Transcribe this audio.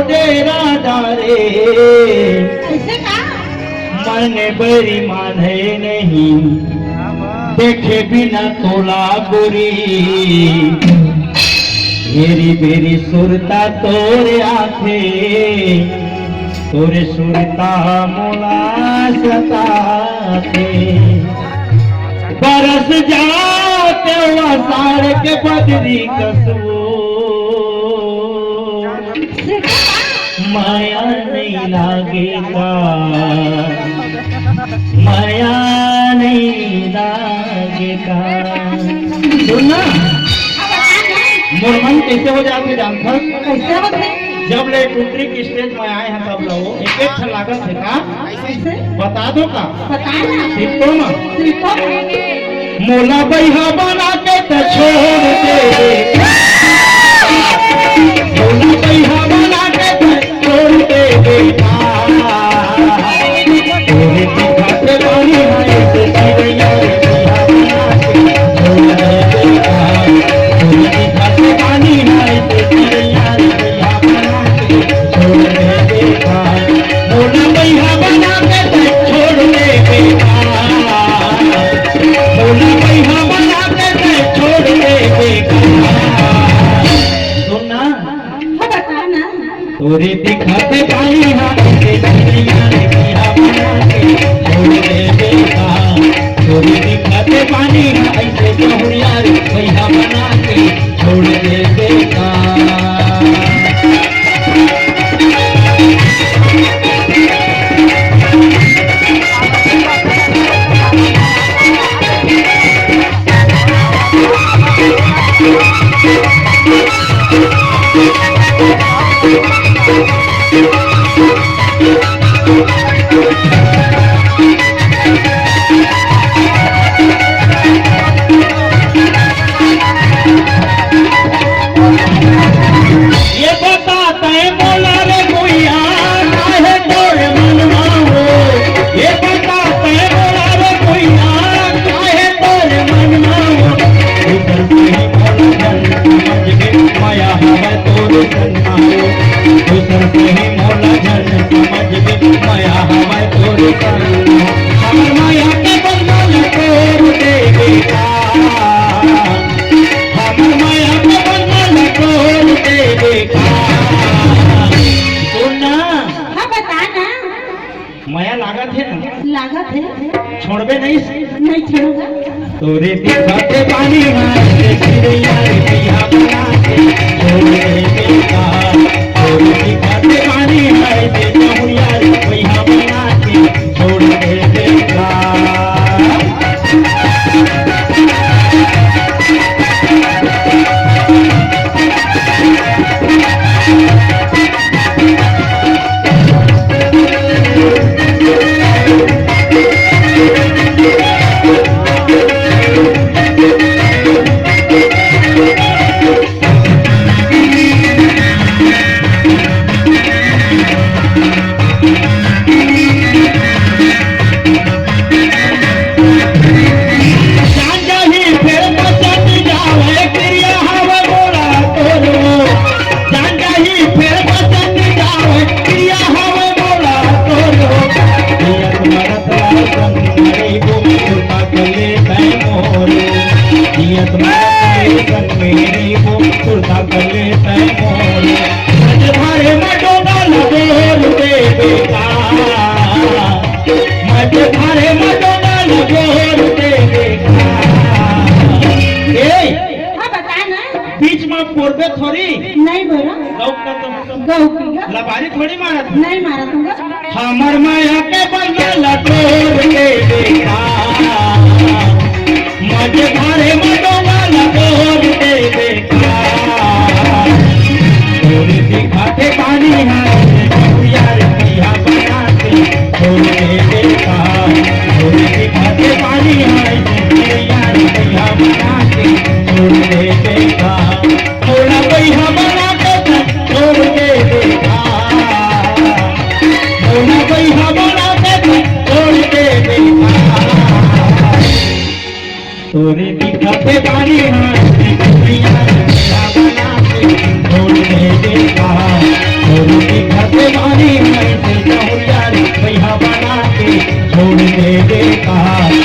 डेरा डारे ऐसे का मन बरी माने नहीं देखे बिना तोला गोरी मेरी बेरी सुरता तोरे आखे तोरे सुरता मोला सताते बरस जाते साड़ के बदरी कसबो माया नहीं लागेगा माया नहीं लागेगा। सुनना मोरमन कैसे हो जाते जानता कैसे होते जब ले टुकड़ी की स्टेज में आए हैं तब लोग एक एक छल लागत है का कैसे बता दो का बताना सीखो ना सीखो मोला बैहा बना के तो छोड़ दे मोला बैहा बना के तो छोड़ दे तोरे दिखाते बानी है से चिड़िया रे बैहा बना के छोड़ दे तोरे दिखाते बानी है से चिड़िया रे बैहा बना के छोड़ दे मोला बैहा बना के तो छोड़ दे मोला बैहा बना के छोड़ दे सुनना बताना तोरे दिखाते पानी हाथे दुनिया रे बैहा बना के छोड़ दे बेटा तोरे दिखाते पानी ऐसे बहुरिया रे बैहा बना के छोड़ दे बेटा। ये बताते मोला रे गुइया काहे तोरे मनवा हो ये बताते मोला रे गुइया काहे तोरे मनवा हो उधर से ही मोला जन समझ के माया है तोरे सन्ना हो उधर से ही मोला जन समझ के माया है तोरे सन्ना हमर माया के बंधन तोड़ दे बेटा हमर माया के बंधन तोड़ दे बेटा। सुनना हाँ बताना माया लागत है ना लागत है छोड़बे नहीं नहीं छोड़ूंगा तोरे दिखाते पानी हाथे चिड़िया रे बैहा बना के छोड़ दे बेटा तोरे दिखाते पानी हाथे बहुरिया रे बैहा बना के छोड़ दे बेटा। मेरी वो सुरता कर लेता मोर भारे मडोगा लगोर दे बेटा मत भारे मडोगा लगोर दे बेटा। हाँ बताना बीच में पोरबे थोड़ी नहीं बोला गौ का तुम गौ की लबारी थोड़ी मारा नहीं मारा तुमको हमर माया के बंगल तोड़ दे बेटा मत भारे मडोगा लगोर दे बेटा तोरे दिखाते पानी हाथे बहुरिया रे बैहा बना के छोड़ दे बेटा तोरे दिखाते पानी हाथे बहुरिया रे बैहा बना के छोड़ दे बेटा थोड़ा बैहा बना के छोड़ दे बेटा थोड़ा बैहा बना के छोड़ दे बेटा तोरे दिखाते पानी हाथे बहुरिया रे बैहा बना के छोड़ दे बेटा तोरे छोड़ दे बेटा